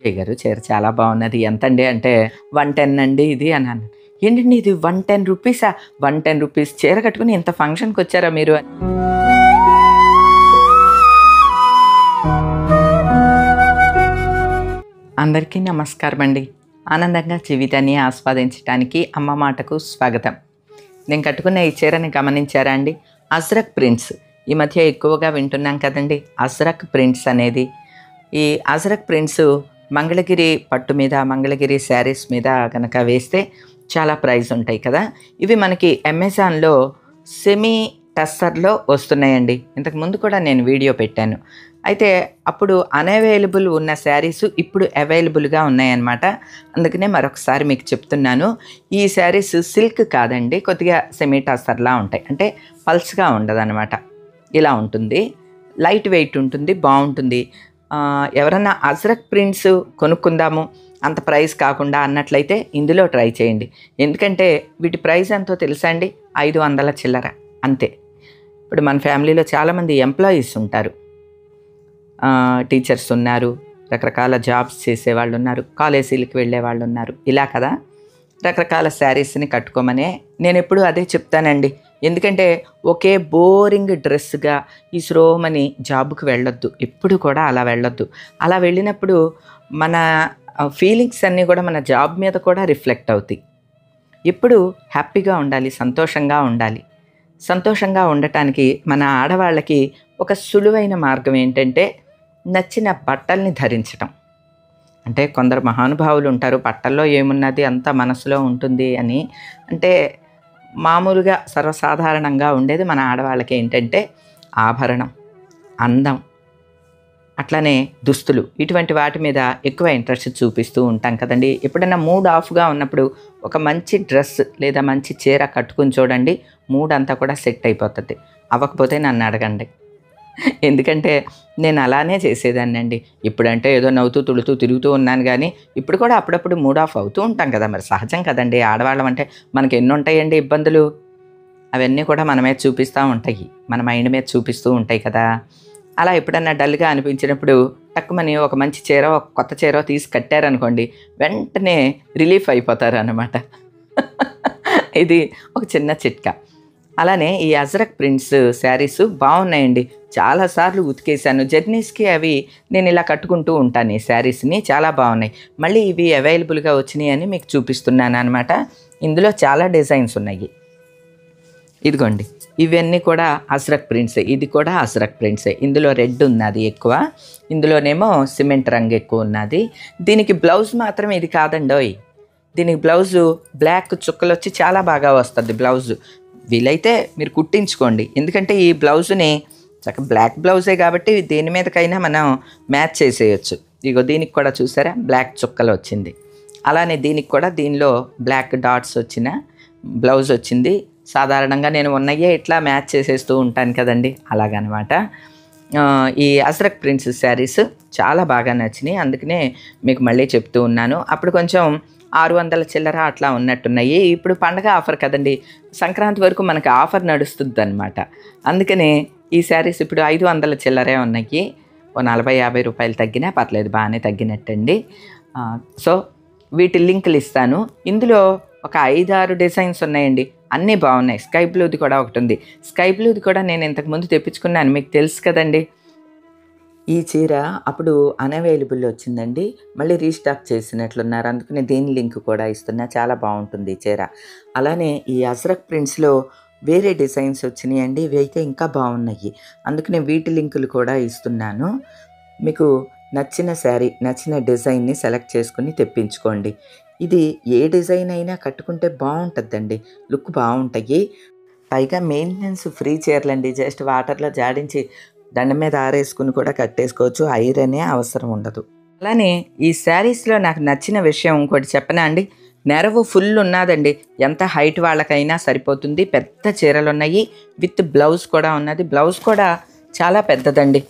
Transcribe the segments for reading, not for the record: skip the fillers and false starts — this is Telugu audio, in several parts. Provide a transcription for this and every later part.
అయ్య గారు చీర చాలా బాగున్నది. ఎంతండి అంటే 110 అండి ఇది అన్నాను. ఏంటండి ఇది 110 రూపీసా? 110 రూపీస్ చీర కట్టుకుని ఇంత ఫంక్షన్కి వచ్చారా మీరు? అందరికీ నమస్కారం అండి. ఆనందంగా జీవితాన్ని ఆస్వాదించడానికి అమ్మ మాటకు స్వాగతం. నేను కట్టుకున్న ఈ చీరని గమనించారా అండి? అజ్రక్ ప్రింట్స్ ఈ మధ్య ఎక్కువగా వింటున్నాం కదండి, అజ్రక్ ప్రింట్స్ అనేది. ఈ అజ్రక్ ప్రింట్స్ మంగళగిరి పట్టు మీద, మంగళగిరి శారీస్ మీద కనుక వేస్తే చాలా ప్రైస్ ఉంటాయి కదా. ఇవి మనకి అమెజాన్లో సెమీ టస్సర్లో వస్తున్నాయండి. ఇంతకుముందు కూడా నేను వీడియో పెట్టాను. అయితే అప్పుడు అన్అవైలబుల్ ఉన్న శారీస్ ఇప్పుడు అవైలబుల్గా ఉన్నాయన్నమాట. అందుకనే మరొకసారి మీకు చెప్తున్నాను. ఈ శారీస్ సిల్క్ కాదండి, కొద్దిగా సెమీ టస్సర్లా ఉంటాయి. అంటే పల్స్గా ఉండదన్నమాట. ఇలా ఉంటుంది, లైట్ వెయిట్ ఉంటుంది, బాగుంటుంది. ఎవరన్నా అజ్రక్ ప్రింట్స్ కొనుక్కుందాము అంత ప్రైస్ కాకుండా అన్నట్లయితే ఇందులో ట్రై చేయండి. ఎందుకంటే వీటి ప్రైస్ ఎంతో తెలుసా అండి? 500 చిల్లర అంతే. ఇప్పుడు మన ఫ్యామిలీలో చాలామంది ఎంప్లాయీస్ ఉంటారు, టీచర్స్ ఉన్నారు, రకరకాల జాబ్స్ చేసేవాళ్ళు ఉన్నారు, కాలేజీలకు వెళ్ళే వాళ్ళు ఉన్నారు. ఇలా కదా రకరకాల శారీస్ని కట్టుకోమనే నేను ఎప్పుడు అదే చెప్తానండి. ఎందుకంటే ఒకే బోరింగ్ డ్రెస్గా ఈ శ్రోమని జాబ్కి వెళ్ళొద్దు, ఎప్పుడు కూడా అలా వెళ్ళొద్దు. అలా వెళ్ళినప్పుడు మన ఫీలింగ్స్ అన్నీ కూడా మన జాబ్ మీద కూడా రిఫ్లెక్ట్ అవుతాయి. ఎప్పుడు హ్యాపీగా ఉండాలి, సంతోషంగా ఉండాలి. సంతోషంగా ఉండటానికి మన ఆడవాళ్ళకి ఒక సులువైన మార్గం ఏంటంటే నచ్చిన బట్టల్ని ధరించటం. అంటే కొందరు మహానుభావులు ఉంటారు, బట్టల్లో ఏమున్నది అంత మనసులో ఉంటుంది అని. అంటే మామూలుగా సర్వసాధారణంగా ఉండేది మన ఆడవాళ్ళకి ఏంటంటే ఆభరణం, అందం, అట్లనే దుస్తులు, ఇటువంటి వాటి మీద ఎక్కువ ఇంట్రెస్ట్ చూపిస్తూ ఉంటాం కదండి. ఎప్పుడైనా మూడ్ ఆఫ్గా ఉన్నప్పుడు ఒక మంచి డ్రెస్ లేదా మంచి చీర కట్టుకుని చూడండి, మూడ్ అంతా కూడా సెట్ అయిపోతుంది. అవ్వకపోతే నన్ను అడగండి. ఎందుకంటే నేను అలానే చేసేదాన్ని అండి. ఇప్పుడంటే ఏదో నవ్వుతూ తుడుతూ తిరుగుతూ ఉన్నాను, కానీ ఇప్పుడు కూడా అప్పుడప్పుడు మూడ్ ఆఫ్ అవుతూ ఉంటాం కదా. మరి సహజం కదండి, ఆడవాళ్ళం అంటే మనకి ఎన్ని ఉంటాయండి ఇబ్బందులు. అవన్నీ కూడా మన మీద చూపిస్తూ ఉంటాయి, మన మైండ్ మీద చూపిస్తూ ఉంటాయి కదా. అలా ఎప్పుడన్నా డల్గా అనిపించినప్పుడు టక్కుమని ఒక మంచి చీర, ఒక కొత్త చీర తీసి కట్టారనుకోండి, వెంటనే రిలీఫ్ అయిపోతారు అన్నమాట. ఇది ఒక చిన్న చిట్కా. అలానే ఈ అజ్రక్ ప్రింట్స్ శారీస్ బాగున్నాయండి. చాలాసార్లు ఉతికేసాను, జర్నీస్కి అవి నేను ఇలా కట్టుకుంటూ ఉంటాను. ఈ శారీస్ని చాలా బాగున్నాయి. మళ్ళీ ఇవి అవైలబుల్గా వచ్చినాయి అని మీకు చూపిస్తున్నాను అనమాట. ఇందులో చాలా డిజైన్స్ ఉన్నాయి. ఇదిగోండి, ఇవన్నీ కూడా అజ్రక్ ప్రింట్సే. ఇది కూడా అజ్రక్ ప్రింట్సే. ఇందులో రెడ్ ఉన్నది ఎక్కువ, ఇందులోనేమో సిమెంట్ రంగు ఎక్కువ ఉన్నది. దీనికి బ్లౌజ్ మాత్రం ఇది కాదండోయ్. దీనికి బ్లౌజు బ్లాక్ చుక్కలు వచ్చి చాలా బాగా వస్తుంది బ్లౌజు. వీలైతే మీరు కుట్టించుకోండి, ఎందుకంటే ఈ బ్లౌజుని చక్కగా బ్లాక్ బ్లౌజే కాబట్టి దేని మీదకైనా మనం మ్యాచ్ చేసేయచ్చు. ఇగో దీనికి కూడా చూసారా బ్లాక్ చుక్కలు వచ్చింది. అలానే దీనికి కూడా దీనిలో బ్లాక్ డాట్స్ వచ్చిన బ్లౌజ్ వచ్చింది. సాధారణంగా నేను ఉన్నయ్యే ఇట్లా మ్యాచ్ చేసేస్తూ ఉంటాను కదండి, అలాగనమాట. ఈ అజ్రక్ ప్రింట్స్ శారీస్ చాలా బాగా నచ్చినాయి, అందుకనే మీకు మళ్ళీ చెప్తూ ఉన్నాను. అప్పుడు కొంచెం 600 చిల్లర అట్లా ఉన్నట్టున్నాయి. ఇప్పుడు పండగ ఆఫర్ కదండి, సంక్రాంతి వరకు మనకి ఆఫర్ నడుస్తుంది అనమాట. అందుకనే ఈ శారీస్ ఇప్పుడు 500 చిల్లరే ఉన్నాయి. ఓ 40-50 రూపాయలు తగ్గినా పర్లేదు, బాగానే తగ్గినట్టండి. సో వీటి లింకులు ఇస్తాను. ఇందులో ఒక 5-6 డిజైన్స్ ఉన్నాయండి, అన్నీ బాగున్నాయి. స్కై బ్లూది కూడా ఒకటి ఉంది. స్కై బ్లూది కూడా నేను ఇంతకుముందు తెప్పించుకున్నాను, మీకు తెలుసు కదండి. ఈ చీర అప్పుడు అన్అవైలబుల్ వచ్చిందండి, మళ్ళీ రీస్టాక్ చేసినట్లున్నారు, అందుకని దీని లింక్ కూడా ఇస్తున్నా. చాలా బాగుంటుంది ఈ చీర. అలానే ఈ అజ్రక్ ప్రింట్స్లో వేరే డిజైన్స్ వచ్చినాయండి, ఇవి అయితే ఇంకా బాగున్నాయి, అందుకనే వీటి లింకులు కూడా ఇస్తున్నాను. మీకు నచ్చిన శారీ, నచ్చిన డిజైన్ని సెలెక్ట్ చేసుకుని తెప్పించుకోండి. ఇది ఏ డిజైన్ అయినా కట్టుకుంటే బాగుంటుందండి, లుక్ బాగుంటాయి. పైగా మెయింటెనెన్స్ ఫ్రీ చీరలండి, జస్ట్ వాటర్లో జాడించి దండం మీద ఆరేసుకుని కూడా కట్టేసుకోవచ్చు, ఐరనే అవసరం ఉండదు. అలానే ఈ శారీస్లో నాకు నచ్చిన విషయం ఇంకోటి చెప్పనా అండి, నెరవు ఫుల్ ఉన్నదండి, ఎంత హైట్ వాళ్ళకైనా సరిపోతుంది. పెద్ద చీరలు ఉన్నాయి, విత్ బ్లౌజ్ కూడా ఉన్నది. బ్లౌజ్ కూడా చాలా పెద్దదండి,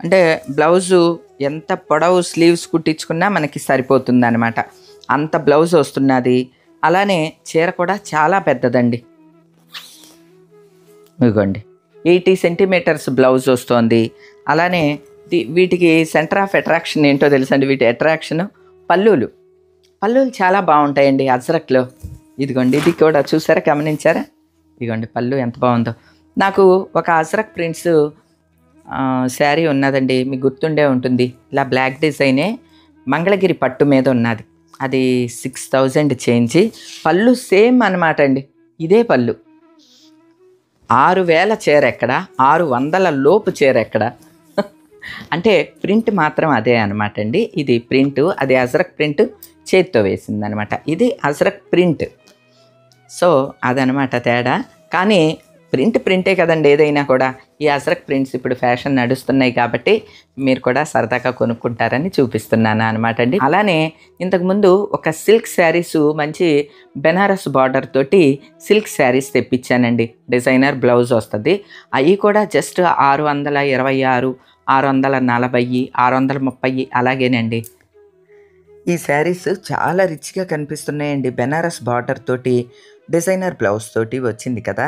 అంటే బ్లౌజు ఎంత పొడవు స్లీవ్స్ కుట్టించుకున్నా మనకి సరిపోతుంది అనమాట, అంత బ్లౌజ్ వస్తున్నది. అలానే చీర కూడా చాలా పెద్దదండి, ఇదిగోండి 80 సెంటీమీటర్స్ బ్లౌజ్ వస్తుంది. అలానే వీటికి సెంటర్ ఆఫ్ అట్రాక్షన్ ఏంటో తెలుసండి. వీటి అట్రాక్షన్ పళ్ళులు చాలా బాగుంటాయండి అజ్రక్లో. ఇదిగోండి, ఇది కూడా చూసారా, గమనించారా? ఇదిగోండి పళ్ళు ఎంత బాగుందో. నాకు ఒక అజ్రక్ ప్రింట్స్ శారీ ఉన్నదండి, మీకు గుర్తుండే ఉంటుంది. ఇలా బ్లాక్ డిజైనే మంగళగిరి పట్టు మీద ఉన్నది. అది 6000 చేంజ్. పళ్ళు సేమ్ అనమాట అండి, ఇదే పళ్ళు. 6000 చీర ఎక్కడ, 600 లోపు చీర ఎక్కడ? అంటే ప్రింట్ మాత్రం అదే అనమాట అండి. ఇది ప్రింట్, అది అజ్రక్ ప్రింట్ చేతితో వేసింది అనమాట. ఇది అజ్రక్ ప్రింట్. సో అదనమాట తేడా. కానీ ప్రింటే కదండి ఏదైనా కూడా. ఈ అజ్రక్ ప్రింట్స్ ఇప్పుడు ఫ్యాషన్ నడుస్తున్నాయి కాబట్టి మీరు కూడా సరదాగా కొనుక్కుంటారని చూపిస్తున్నాను అనమాట అండి. అలానే ఇంతకుముందు ఒక సిల్క్ శారీస్, మంచి బెనారస్ బార్డర్ తోటి సిల్క్ శారీస్ తెప్పించానండి. డిజైనర్ బ్లౌజ్ వస్తుంది. అవి కూడా జస్ట్ 626, 640, 630 అలాగేనండి. ఈ శారీస్ చాలా రిచ్గా కనిపిస్తున్నాయండి. బెనారస్ బార్డర్ తోటి డిజైనర్ బ్లౌజ్ తోటి వచ్చింది కదా.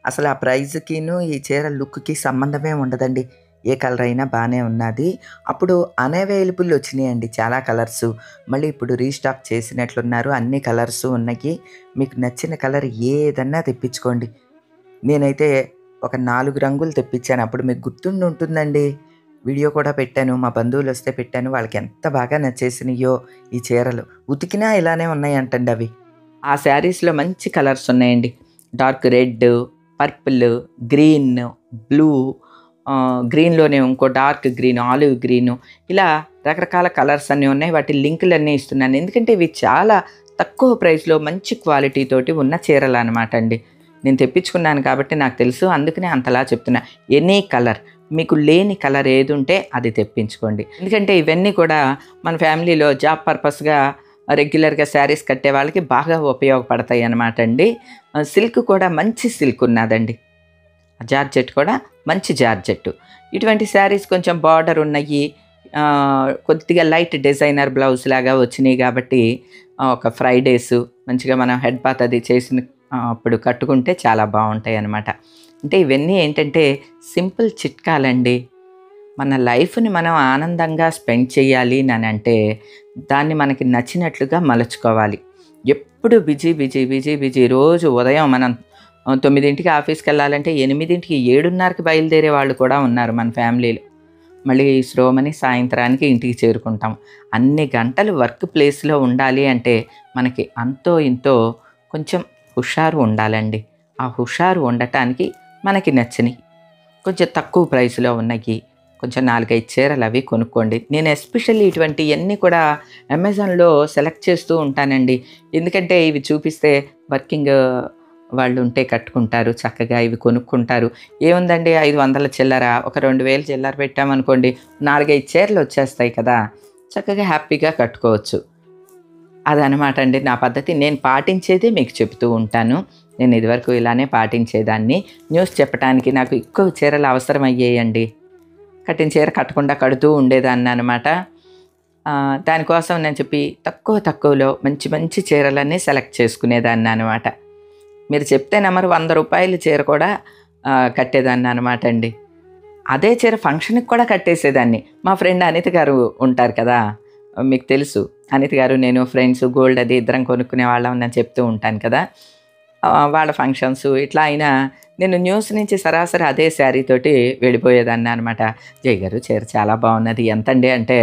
అసలు ఆ ప్రైజ్కిను ఈ చీర లుక్కి సంబంధమే ఉండదండి. ఏ కలర్ అయినా బాగానే ఉన్నది. అప్పుడు అన్అవైలబుల్ వచ్చినాయండి చాలా కలర్స్. మళ్ళీ ఇప్పుడు రీస్టాక్ చేసినట్లున్నారు. అన్ని కలర్స్ ఉన్నాయి. మీకు నచ్చిన కలర్ ఏదన్నా తెప్పించుకోండి. నేనైతే ఒక 4 రంగులు తెప్పించాను. అప్పుడు మీకు గుర్తుండి ఉంటుందండి, వీడియో కూడా పెట్టాను. మా బంధువులు వస్తే పెట్టాను. వాళ్ళకి ఎంత బాగా నచ్చేసినాయో ఈ చీరలు. ఉతికినా ఇలానే ఉన్నాయంటండి అవి. ఆ శారీస్లో మంచి కలర్స్ ఉన్నాయండి. Dark red, purple, green, blue, గ్రీన్లోనే ఇంకో డార్క్ గ్రీన్, ఆలివ్ గ్రీను, ఇలా రకరకాల కలర్స్ అన్నీ ఉన్నాయి. వాటి లింకులు అన్నీ ఇస్తున్నాను. ఎందుకంటే ఇవి చాలా తక్కువ ప్రైస్లో మంచి క్వాలిటీ తోటి ఉన్న చీరలు అనమాట అండి. నేను తెప్పించుకున్నాను కాబట్టి నాకు తెలుసు, అందుకనే అంతలా చెప్తున్నా. ఎనీ కలర్, మీకు లేని కలర్ ఏది ఉంటే అది తెప్పించుకోండి. ఎందుకంటే ఇవన్నీ కూడా మన ఫ్యామిలీలో జాబ్ పర్పస్గా రెగ్యులర్గా శారీస్ కట్టే వాళ్ళకి బాగా ఉపయోగపడతాయి అన్నమాట అండి. సిల్క్ కూడా మంచి సిల్క్ ఉన్నదండి. జార్జెట్ కూడా మంచి జార్జెట్. ఇటువంటి శారీస్ కొంచెం బార్డర్ ఉన్నాయి, కొద్దిగా లైట్ డిజైనర్ బ్లౌజ్ లాగా వచ్చినాయి కాబట్టి ఒక ఫ్రైడేస్ మంచిగా మనం హెడ్ బాత్ అది చేసిన అప్పుడు కట్టుకుంటే చాలా బాగుంటాయి అన్నమాట. అంటే ఇవన్నీ ఏంటంటే సింపుల్ చిట్కాలండి. మన లైఫ్ని మనం ఆనందంగా స్పెండ్ చేయాలి అని అంటే దాన్ని మనకి నచ్చినట్లుగా మలుచుకోవాలి. ఎప్పుడు బిజీ రోజు ఉదయం మనం 9ంటికి ఆఫీస్కి వెళ్ళాలంటే 8ంటికి 7:30కి బయలుదేరే వాళ్ళు కూడా ఉన్నారు మన ఫ్యామిలీలో. మళ్ళీ శ్రోమని సాయంత్రానికి ఇంటికి చేరుకుంటాం. అన్ని గంటలు వర్క్ ప్లేస్లో ఉండాలి అంటే మనకి అంతో ఇంతో కొంచెం హుషారు ఉండాలండి. ఆ హుషారు ఉండటానికి మనకి నచ్చినవి కొంచెం తక్కువ ప్రైస్లో ఉన్నాయి కొంచెం 4-5 చీరలు అవి కొనుక్కోండి. నేను ఎస్పెషల్లీ ఇటువంటివన్నీ కూడా అమెజాన్లో సెలెక్ట్ చేస్తూ ఉంటానండి. ఎందుకంటే ఇవి చూపిస్తే వర్కింగ్ వాళ్ళు ఉంటే కట్టుకుంటారు, చక్కగా ఇవి కొనుక్కుంటారు. ఏముందండి 500 చిల్లర, ఒక 2000 చిల్లర పెట్టామనుకోండి, 4-5 చీరలు వచ్చేస్తాయి కదా, చక్కగా హ్యాపీగా కట్టుకోవచ్చు. అదనమాట అండి నా పద్ధతి. నేను పాటించేదే మీకు చెప్తూ ఉంటాను. నేను ఇదివరకు ఇలానే పాటించేదాన్ని. న్యూస్ చెప్పడానికి నాకు ఎక్కువ చీరలు అవసరం అయ్యాయండి. కట్టిన చీర కట్టకుండా కడుతూ ఉండేదాన్ని అనమాట. దానికోసం నేను చెప్పి తక్కువలో మంచి చీరలన్నీ సెలెక్ట్ చేసుకునేదాన్ని అనమాట. మీరు చెప్తే నమ్మరు, 100 రూపాయల చీర కూడా కట్టేదాన్ని అనమాట అండి. అదే చీర ఫంక్షన్కి కూడా కట్టేసేదాన్ని. మా ఫ్రెండ్ అనిత గారు ఉంటారు కదా, మీకు తెలుసు. అనిత గారు నేను ఫ్రెండ్స్, గోల్డ్ అది ఇద్దరం కొనుక్కునే వాళ్ళం నేను చెప్తూ ఉంటాను కదా. వాళ్ళ ఫంక్షన్స్ ఇట్లా అయినా నేను న్యూస్ నుంచి సరాసరి అదే శారీ తోటి వెళ్ళిపోయేదాన్ని అనమాట. జయ గారు చీర చాలా బాగున్నది, ఎంతండి అంటే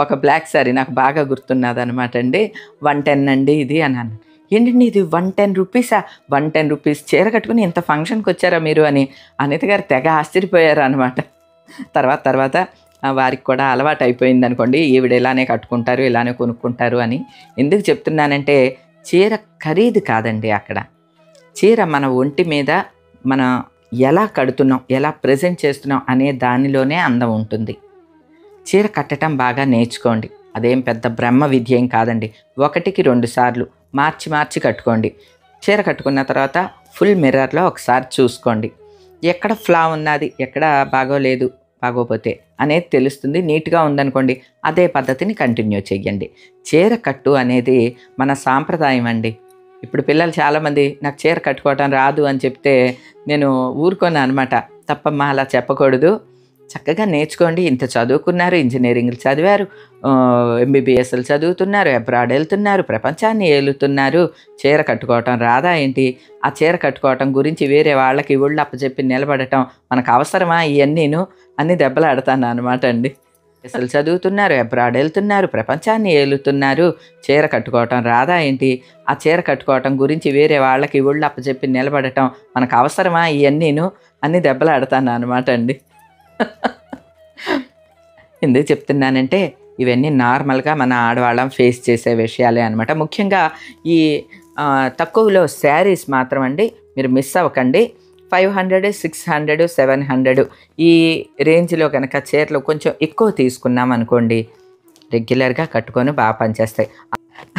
ఒక బ్లాక్ శారీ నాకు బాగా గుర్తున్నది అనమాట అండి. 110 అండి ఇది అన్నాను. ఏంటండి ఇది 110 రూపీసా? 110 రూపీస్ చీర కట్టుకుని ఇంత ఫంక్షన్కి వచ్చారా మీరు అని అనిత గారు తెగ ఆశ్చర్యపోయారు అనమాట. తర్వాత వారికి కూడా అలవాటు అయిపోయింది అనుకోండి, ఈవిడ ఇలానే కట్టుకుంటారు, ఇలానే కొనుక్కుంటారు అని. ఎందుకు చెప్తున్నానంటే చీర ఖరీదు కాదండి అక్కడ. చీర మన ఒంటి మీద మనం ఎలా కడుతున్నాం, ఎలా ప్రజెంట్ చేస్తున్నాం అనే దానిలోనే అందం ఉంటుంది. చీర కట్టడం బాగా నేర్చుకోండి. అదేం పెద్ద బ్రహ్మ విద్య ఏం కాదండి. 1కి 2 సార్లు మార్చి కట్టుకోండి. చీర కట్టుకున్న తర్వాత ఫుల్ మిర్రర్లో ఒకసారి చూసుకోండి. ఎక్కడ ఫ్లా ఉన్నది, ఎక్కడ బాగోపోతే అనేది తెలుస్తుంది. నీట్గా ఉందనుకోండి, అదే పద్ధతిని కంటిన్యూ చేయండి. చీర కట్టు అనేది మన సాంప్రదాయం అండి. ఇప్పుడు పిల్లలు చాలామంది నాకు చీర కట్టుకోవటం రాదు అని చెప్తే నేను ఊరుకోను అనమాట. తప్పమ్మా అలా చెప్పకూడదు, చక్కగా నేర్చుకోండి. ఇంత చదువుకున్నారు, ఇంజనీరింగ్లు చదివారు, ఎంబీబీఎస్లు చదువుతున్నారు, అబ్రాడ్ వెళ్తున్నారు, ప్రపంచాన్ని ఏలుతున్నారు. చీర కట్టుకోవటం రాదా ఏంటి? ఆ చీర కట్టుకోవటం గురించి వేరే వాళ్ళకి ఒళ్ళు అప్పచెప్పి నిలబడటం మనకు అవసరమా? ఇవన్నీను అన్ని దెబ్బలాడతాను అనమాట అండి. అసలు చదువుతున్నారు, అబ్రాడ్ వెళ్తున్నారు, ప్రపంచాన్ని ఏలుతున్నారు. చీర కట్టుకోవటం రాదా ఏంటి? ఆ చీర కట్టుకోవటం గురించి వేరే వాళ్ళకి ఒళ్ళు అప్పచెప్పి నిలబడటం మనకు అవసరమా? ఇవన్నీను అన్ని దెబ్బలాడతాను అనమాట అండి. ఎందుకు చెప్తున్నానంటే ఇవన్నీ నార్మల్గా మన ఆడవాళ్ళం ఫేస్ చేసే విషయాలే అనమాట. ముఖ్యంగా ఈ తక్కువలో శారీస్ మాత్రం అండి మీరు మిస్ అవ్వకండి. 500, 600, 700 ఈ రేంజ్లో కనుక చీరలు కొంచెం ఎక్కువ తీసుకున్నాం అనుకోండి, రెగ్యులర్గా కట్టుకొని బాగా పనిచేస్తాయి.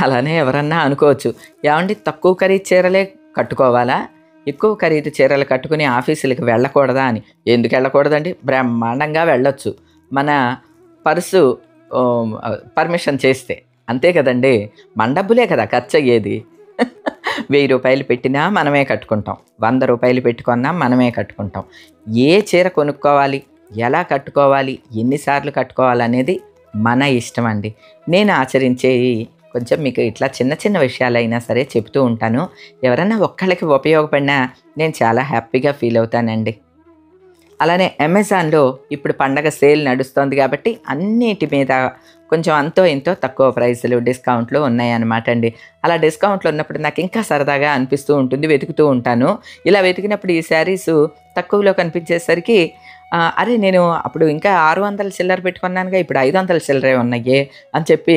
అలానే ఎవరన్నా అనుకోవచ్చు, ఏమండి తక్కువ ఖరీదు చీరలే కట్టుకోవాలా, ఎక్కువ ఖరీదు చీరలు కట్టుకుని ఆఫీసులకు వెళ్ళకూడదా అని. ఎందుకు వెళ్ళకూడదండి? బ్రహ్మాండంగా వెళ్ళొచ్చు, మన పర్సు పర్మిషన్ చేస్తే. అంతే కదండి, మన డబ్బులే కదా ఖర్చు అయ్యేది. 1000 రూపాయలు పెట్టినా మనమే కట్టుకుంటాం, 100 రూపాయలు పెట్టుకున్నా మనమే కట్టుకుంటాం. ఏ చీర కొనుక్కోవాలి, ఎలా కట్టుకోవాలి, ఎన్నిసార్లు కట్టుకోవాలనేది మన ఇష్టం అండి. నేను ఆచరించే కొంచెం మీకు ఇట్లా చిన్న చిన్న విషయాలైనా సరే చెప్తూ ఉంటాను. ఎవరన్నా ఒక్కళ్ళకి ఉపయోగపడినా నేను చాలా హ్యాపీగా ఫీల్ అవుతానండి. అలానే అమెజాన్లో ఇప్పుడు పండగ సేల్ నడుస్తోంది కాబట్టి అన్నిటి మీద కొంచెం అంతో ఇంతో తక్కువ ప్రైసులు డిస్కౌంట్లు ఉన్నాయన్నమాట అండి. అలా డిస్కౌంట్లు ఉన్నప్పుడు నాకు ఇంకా సరదాగా అనిపిస్తూ ఉంటుంది, వెతుకుతూ ఉంటాను. ఇలా వెతికినప్పుడు ఈ శారీసు తక్కువలో కనిపించేసరికి అరే నేను అప్పుడు ఇంకా 600 చిల్లర పెట్టుకున్నానుగా, ఇప్పుడు 500 చిల్లరే ఉన్నాయే అని చెప్పి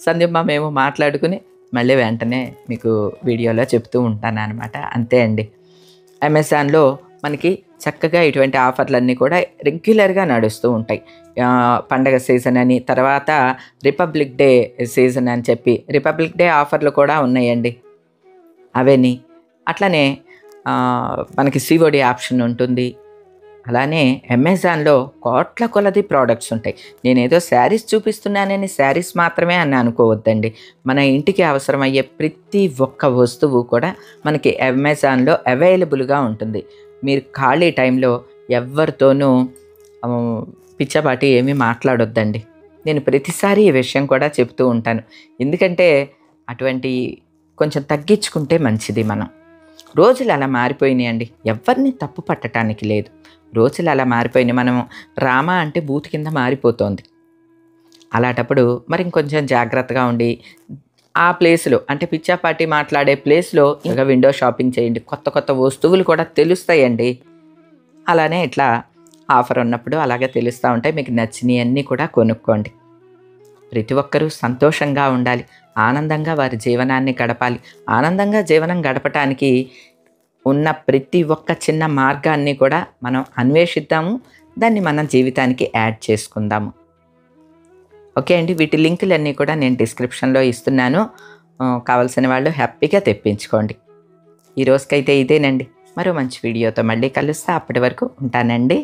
సంధ్యమ్మ మేము మాట్లాడుకుని మళ్ళీ వెంటనే మీకు వీడియోలో చెప్తూ ఉంటాను అనమాట. అంతే అండి. అమెజాన్లో మనకి చక్కగా ఇటువంటి ఆఫర్లన్నీ కూడా రెగ్యులర్గా నడుస్తూ ఉంటాయి. పండగ సీజన్ అని, తర్వాత రిపబ్లిక్ డే సీజన్ అని చెప్పి రిపబ్లిక్ డే ఆఫర్లు కూడా ఉన్నాయండి. అవన్నీ అట్లనే మనకి సిఓడి ఆప్షన్ ఉంటుంది. అలానే అమెజాన్లో కోట్ల కొలది ప్రోడక్ట్స్ ఉంటాయి. నేనేదో శారీస్ చూపిస్తున్నానని శారీస్ మాత్రమే అని అనుకోవద్దండి. మన ఇంటికి అవసరమయ్యే ప్రతి ఒక్క వస్తువు కూడా మనకి అమెజాన్లో అవైలబుల్గా ఉంటుంది. మీరు ఖాళీ టైంలో ఎవరితోనూ పిచ్చపాటి ఏమీ మాట్లాడొద్దండి. నేను ప్రతిసారి ఈ విషయం కూడా చెప్తూ ఉంటాను. ఎందుకంటే అటువంటి కొంచెం తగ్గించుకుంటే మంచిది. మనం రోజులు అలా మారిపోయినాయండి, ఎవరిని తప్పు పట్టడానికి లేదు. రోజులు అలా మారిపోయినాయి. మనం రామ అంటే బూత్ కింద మారిపోతోంది. అలాంటప్పుడు మరి ఇంకొంచెం జాగ్రత్తగా ఉండి ఆ ప్లేస్లో అంటే పిచ్చాపాటి మాట్లాడే ప్లేస్లో ఇంకా విండో షాపింగ్ చేయండి. కొత్త కొత్త వస్తువులు కూడా తెలుస్తాయండి. అలానే ఇట్లా ఆఫర్ ఉన్నప్పుడు అలాగే తెలుస్తూ ఉంటాయి. మీకు నచ్చినవన్నీ కూడా కొనుక్కోండి. ప్రతి ఒక్కరూ సంతోషంగా ఉండాలి, ఆనందంగా వారి జీవనాన్ని గడపాలి. ఆనందంగా జీవనం గడపటానికి ఉన్న ప్రతి ఒక్క చిన్న మార్గాన్ని కూడా మనం అన్వేషిద్దాము, దాన్ని మన జీవితానికి యాడ్ చేసుకుందాము. ఓకే అండి, వీటి లింకులన్నీ కూడా నేను డిస్క్రిప్షన్లో ఇస్తున్నాను. కావాల్సిన వాళ్ళు హ్యాపీగా తెప్పించుకోండి. ఈ రోజుకైతే ఇదేనండి. మరో మంచి వీడియోతో మళ్ళీ కలుస్తా. అప్పటి వరకు ఉంటానండి.